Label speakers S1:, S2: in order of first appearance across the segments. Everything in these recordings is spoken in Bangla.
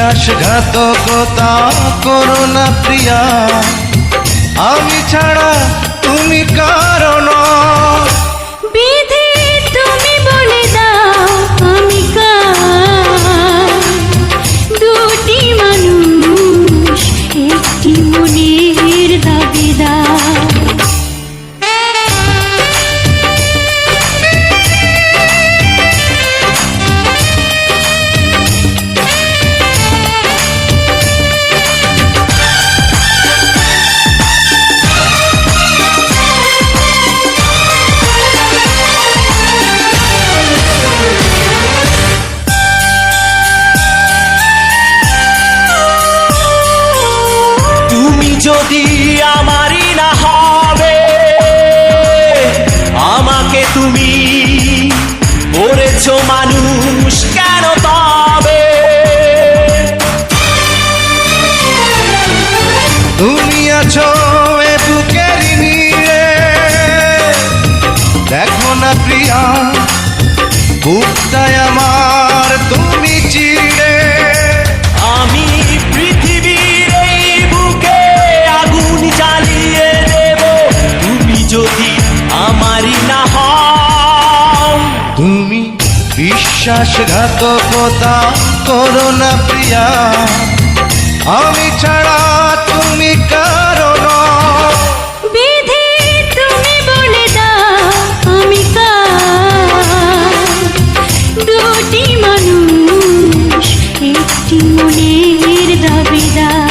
S1: বিশ্বাসঘাতকতা করো না প্রিয়া, আমি ছাড়া তুমি কারো নও।
S2: বিধি তুমি বলে দাও আমি কার, দুটি মানুষ একটি মনের দাবিদার।
S3: যদি আমারই না হবে, আমাকে তুমি করেছো মানুষ কেন তবে?
S1: তুমি আছো এ বুকের নিয়ে, দেখো না প্রিয়া বুকটায় আমার তুমি চিড়ে।
S3: আমি পৃথিবীর এই বুকে আগুন জ্বালিয়ে দেব, তুমি যদি আমারই না হও।
S1: তুমি বিশ্বাসঘাতকতা করো না প্রিয়া, আমি ছাড়া তুমি কারো নও।
S2: বিধি তুমি বলে দাও আমি কার, দুটি মানুষ একটি মনের দাবিদার।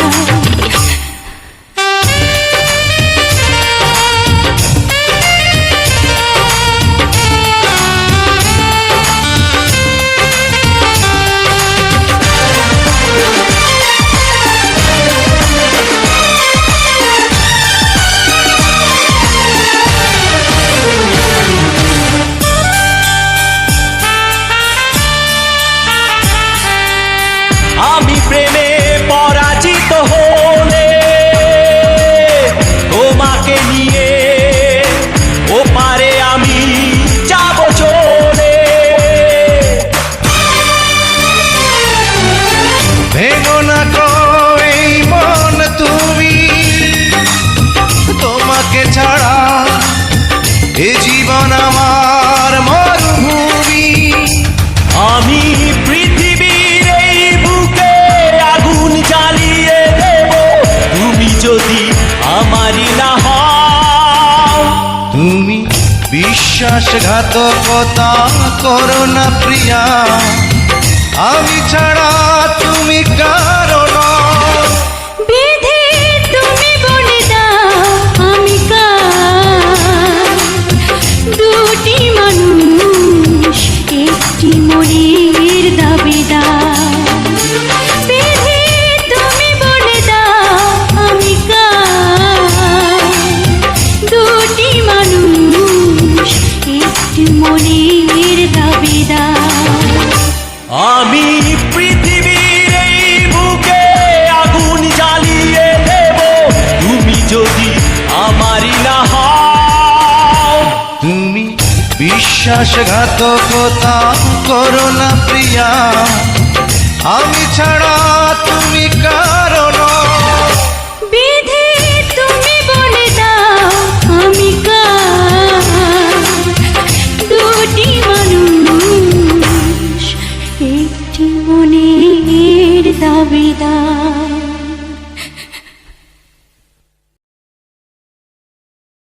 S3: আমি প্রেমে পরাজিত হলে তোমাকে নিয়ে ওপারে আমি যাব চলে।
S1: ভেঙো না গো এই মন তুমি, তোমাকে ছাড়া এ জীবন আমার মরুভূমি।
S3: আমি পৃথিবীর এই বুকে আগুন জ্বালিয়ে দেব, তুমি যদি আমারই না হও।
S1: তুমি বিশ্বাসঘাতকতা করো না প্রিয়া, আমি ছাড়া তুমি কারো নও।
S2: বিধি তুমি বলে দাও আমি কার, দুটি মানুষ একটি মনের দাবিদার। বিধি তুমি বলে দাও আমি কার, দুটি মানুষ একটি মনের দাবিদার।
S3: আমি পৃথিবীর এই বুকে আগুন জ্বালিয়ে দেব, তুমি যদি আমারই না হও।
S1: তুমি বিশ্বাসঘাতকতা করো না প্রিয়া, আমি ছাড়া তুমি কারো নও।
S2: বিধি তুমি বলে দাও আমি কার, দুটি মানুষ একটি মনের দাবিদার।